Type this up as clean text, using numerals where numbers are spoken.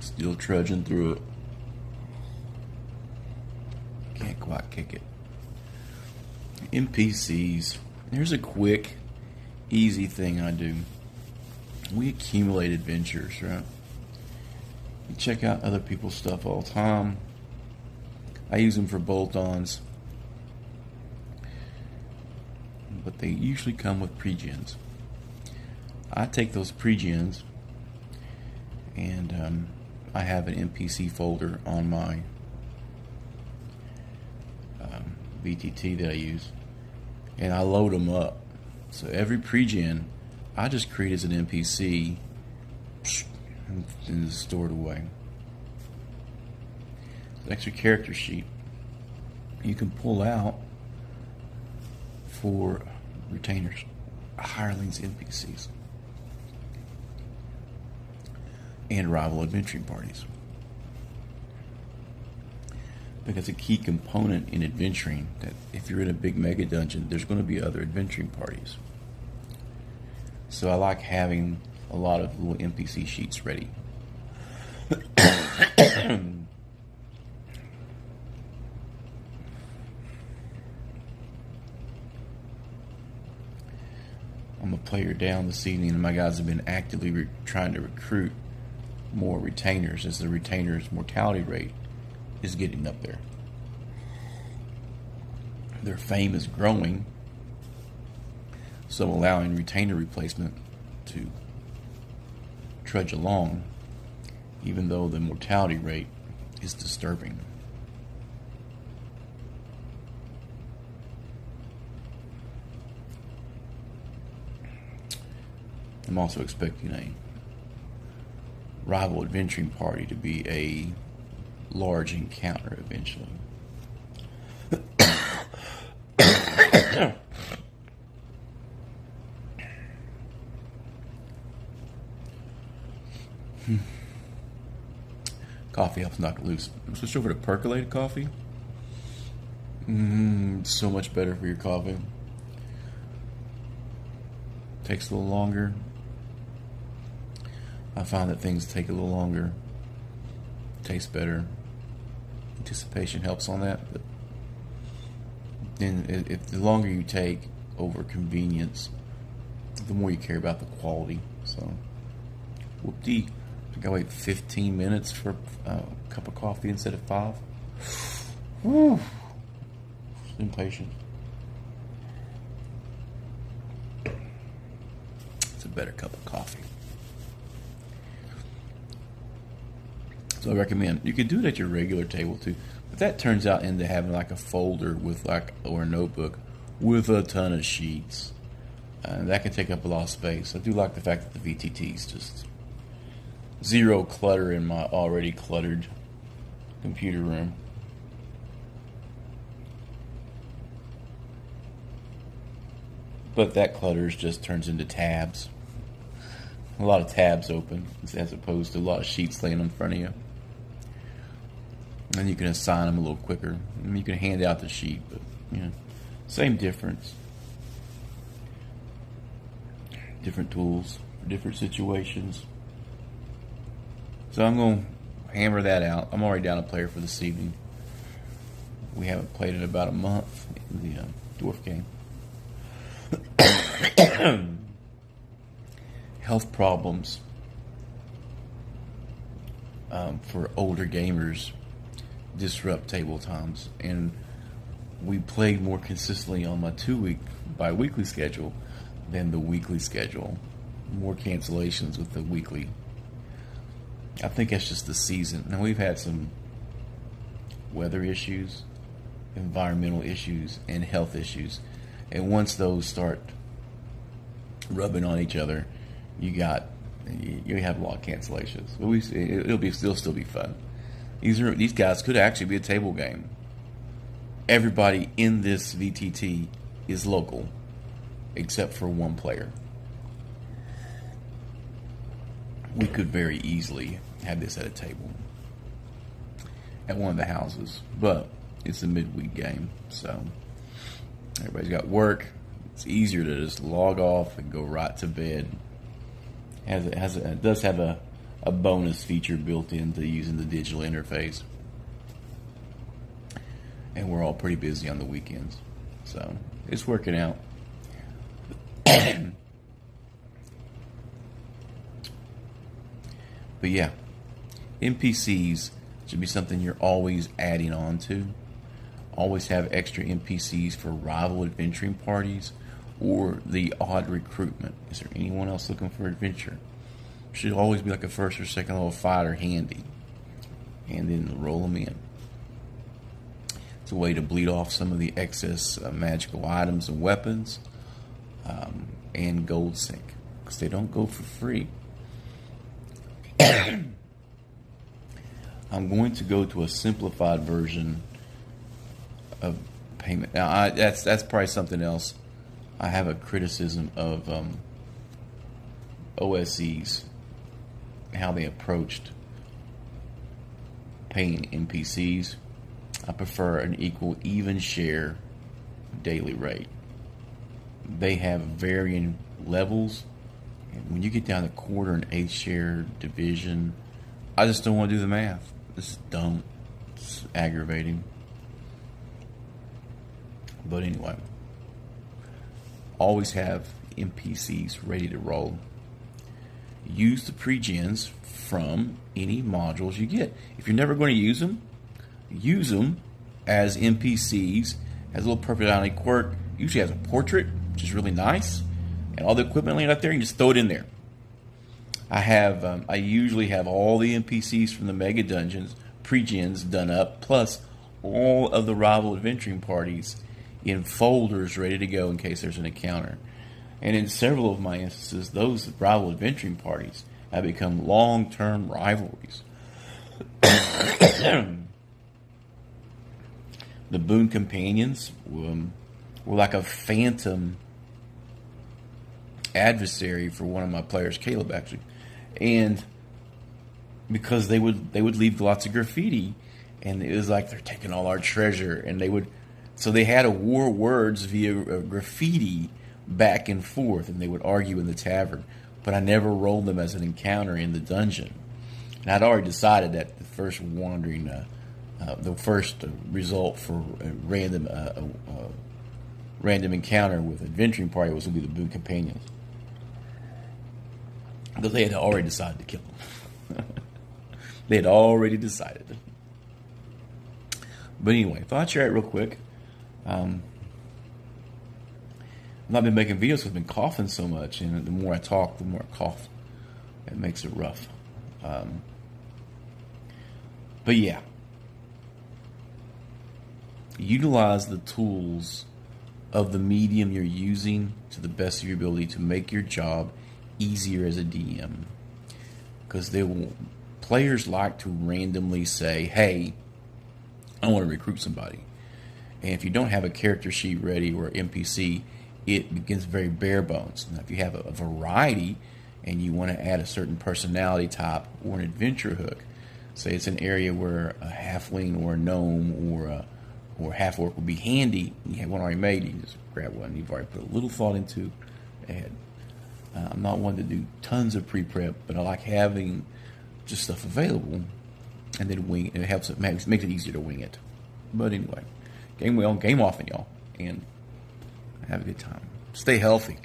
Still trudging through it. Can't quite kick it. NPCs. Here's a quick, easy thing I do. We accumulate adventures, right? We check out other people's stuff all the time. I use them for bolt-ons, but they usually come with pre-gens. I take those pre-gens and I have an NPC folder on my VTT that I use, and I load them up. So every pre-gen I just create as an NPC and it's stored away. The extra character sheet you can pull out for retainers, hirelings, NPCs, and rival adventuring parties. Because a key component in adventuring, that if you're in a big mega dungeon, there's going to be other adventuring parties. So I like having a lot of little NPC sheets ready. I'm a player down this evening, and my guys have been actively trying to recruit more retainers, as the retainers' mortality rate is getting up there. Their fame is growing, so allowing retainer replacement to trudge along, even though the mortality rate is disturbing. I'm also expecting a rival adventuring party to be a large encounter eventually. Coffee helps knock it loose. Switch over to percolated coffee. So much better for your coffee. Takes a little longer. I find that things take a little longer. Tastes better. Anticipation helps on that, but then if the longer you take over convenience, the more you care about the quality. So, whoop-dee. I gotta wait 15 minutes for a cup of coffee instead of 5. Woo! Impatient. It's a better cup of coffee. So I recommend, you can do it at your regular table too, but that turns out into having like a folder with or a notebook with a ton of sheets. That can take up a lot of space. I do like the fact that the VTT is just zero clutter in my already cluttered computer room. But that clutter just turns into tabs. A lot of tabs open as opposed to a lot of sheets laying in front of you. And you can assign them a little quicker. You can hand out the sheet, but same difference. Different tools for different situations. So I'm going to hammer that out. I'm already down a player for this evening. We haven't played in about a month in the dwarf game. Health problems for older gamers disrupt table times, and we played more consistently on my bi-weekly schedule than the weekly schedule. More cancellations with the weekly. I think that's just the season. Now, we've had some weather issues, environmental issues, and health issues, and once those start rubbing on each other, you have a lot of cancellations. But it'll still be fun. These guys could actually be a table game. Everybody in this VTT is local, except for one player. We could very easily have this at a table at one of the houses, but it's a midweek game, so everybody's got work. It's easier to just log off and go right to bed. It does have a a bonus feature built into using the digital interface. And we're all pretty busy on the weekends, so it's working out. But yeah, NPCs should be something you're always adding on to. Always have extra NPCs for rival adventuring parties or the odd recruitment. Is there anyone else looking for adventure? Should always be like a first or second level fighter handy, and then roll them in. It's a way to bleed off some of the excess magical items and weapons, and gold sync, because they don't go for free. I'm going to go to a simplified version of payment. Now, that's probably something else. I have a criticism of OSEs, how they approached paying NPCs. I prefer an equal, even share daily rate. They have varying levels. And when you get down to quarter and eighth share division, I just don't want to do the math. Just don't. It's aggravating. But anyway, always have NPCs ready to roll. Use the pre-gens from any modules you get. If you're never going to use them as NPCs, as a little personality quirk. Usually has a portrait, which is really nice, and all the equipment laying out there, you just throw it in there. I usually have all the NPCs from the mega dungeons, pre-gens done up, plus all of the rival adventuring parties in folders ready to go in case there's an encounter. And in several of my instances, those rival adventuring parties have become long-term rivalries. The boon companions were like a phantom adversary for one of my players, Caleb, actually. And because they would leave lots of graffiti, and it was like they're taking all our treasure, and so they had a war words via graffiti back and forth, and they would argue in the tavern. But I never rolled them as an encounter in the dungeon. And I'd already decided that the first result for a random encounter with adventuring party was going to be the boon companions, because they had already decided to kill them. They had already decided. But anyway, thought I'd share it real quick. I've not been making videos because I've been coughing so much, and the more I talk, the more I cough. It makes it rough. But yeah, utilize the tools of the medium you're using to the best of your ability to make your job easier as a DM. Because players like to randomly say, hey, I want to recruit somebody. And if you don't have a character sheet ready or NPC, it begins very bare bones. Now, if you have a variety and you want to add a certain personality type or an adventure hook, say it's an area where a halfling or a gnome or half orc would be handy, you have one already made, you can just grab one you've already put a little thought into. And I'm not one to do tons of pre-prep, but I like having just stuff available and then wing it. It makes it easier to wing it. But anyway, game well, game often, y'all, and have a good time. Stay healthy.